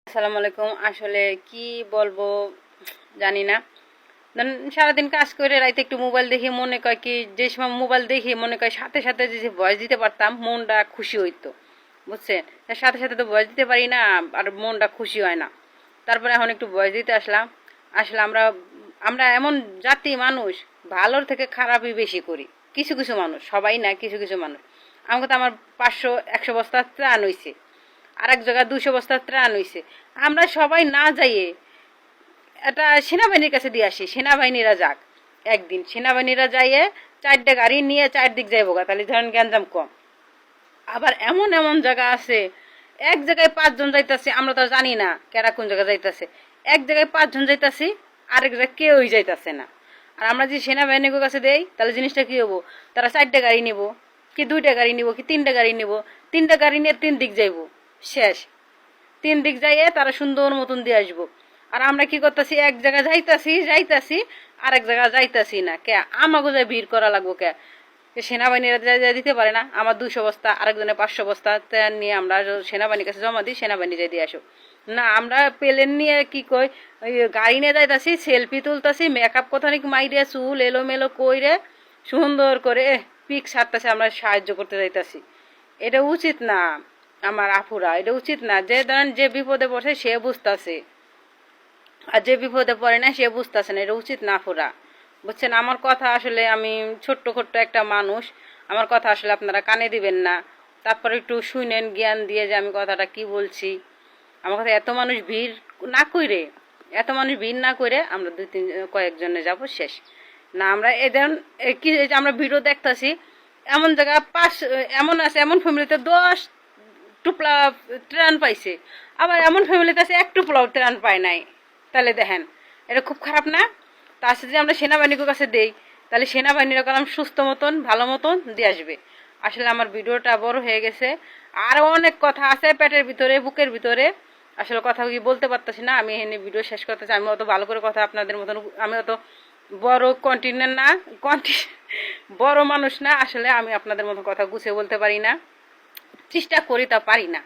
আসসালামু আলাইকুম। আসলে কি বলবো জানি না। সারাদিন কাজ করে রাইতে একটু মোবাইল দেখি, মনে কয় কি যে সময় মোবাইল দেখি মনে কয় সাথে সাথে যে ভয়েস দিতে পারতাম মনটা খুশি হইতো, বুঝছেন। তার সাথে সাথে তো ভয়েস দিতে পারি না, আর মনটা খুশি হয় না। তারপরে এখন একটু ভয়েস দিতে আসলাম। আসলে আমরা আমরা এমন জাতি মানুষ, ভালোর থেকে খারাপই বেশি করি। কিছু কিছু মানুষ, সবাই না, কিছু কিছু মানুষ। আমাকে তো আমার 500-100 বস্তা ত্রাণ হইছে, আর এক জায়গায় 200 বস্তা ত্রাণ হইছে। আমরা সবাই না যাইয়ে এটা সেনাবাহিনীর কাছে দিয়ে আসি, সেনাবাহিনীরা যাক। একদিন সেনাবাহিনীরা যাইয়ে 4টে গাড়ি নিয়ে 4 দিক যাইব গা, তাহলে ধরেন গ্যাঞ্জাম কম। আবার এমন এমন জায়গা আছে, এক জায়গায় 5 জন যাইতাছি, আমরা তো জানি না কেরা কোন জায়গায় যাইতাছে। এক জায়গায় 5 জন যাইতাছি, আরেক জায়গায় কেউই যাইতাছে না। আর আমরা যদি সেনাবাহিনীর কাছে দেই তাহলে জিনিসটা কি হবো, তারা 4টে গাড়ি নিব, কি 2টে গাড়ি নিব, কি 3টে গাড়ি নিব। 3টে গাড়ি নিয়ে 3 দিক যাইব, শেষ। 3 দিক যাইয়ে তারা সুন্দর মতন দিয়ে আসবো। আর আমরা কি করতেছি, এক জায়গায় যাইতাছি আরেক জায়গায় যাইতাছি না। কে আমাকে যায় ভিড় করা লাগবো কে? সেনাবাহিনীরা যাই দিতে পারে না। আমার 200 বস্তা, আরেকজনের 500 বস্তা তেল নিয়ে আমরা সেনাবাহিনীর কাছে জমা দিই, সেনাবাহিনী যাই দিয়ে আসো। না, আমরা প্লেন নিয়ে কি কই, ওই গাড়ি নিয়ে যাইতাছি, সেলফি তুলতাছি, মেকআপ কথানিক মাইরে, চুল এলোমেলো কইরে সুন্দর করে পিক ছাড়তেছে, আমরা সাহায্য করতে যাইতাছি। এটা উচিত না আমার আপুরা, এটা উচিত না। যে ধরেন যে বিপদে পড়ছে সে বুঝতেছে, আর যে বিপদে পড়ে না সে বুঝতেছে না। এটা উচিত না আপুরা, বুঝছেন। আমার কথা আসলে, আমি ছোট্ট ছোট্ট একটা মানুষ, আমার কথা আসলে আপনারা কানে দিবেন না। তারপরে একটু শুনেন জ্ঞান দিয়ে যে আমি কথাটা কি বলছি। আমার কথা এত মানুষ ভিড় না কইরে, এত মানুষ ভিড় না করে আমরা কয়েকজনে যাব, শেষ। না আমরা এদের কি যে আমরা ভিডিও দেখতেছি, এমন জায়গা এমন আছে, এমন ফ্যামিলিতে 10 টুপলা ত্রাণ পাইছে, আবার এমন ফ্যামিলিতে আছে 1 টুপলাও ত্রাণ পায় নাই। তাহলে দেখেন, এটা খুব খারাপ না? তার সাথে যদি আমরা সেনাবাহিনীর কাছে দেই, তাহলে সেনাবাহিনীরা কারণ সুস্থ মতন ভালো মতন দিয়ে আসবে। আসলে আমার ভিডিওটা বড় হয়ে গেছে, আরও অনেক কথা আছে পেটের ভিতরে, বুকের ভিতরে। আসলে কথা কি বলতে পারতেছি না। আমি এখানে ভিডিও শেষ করতেছি। আমি অত ভালো করে কথা আপনাদের মতন, আমি অত বড় কন্টিনেন্ট না, বড় মানুষ না। আসলে আমি আপনাদের মতো কথা গুছিয়ে বলতে পারি না, চেষ্টা করি, তা পারি না।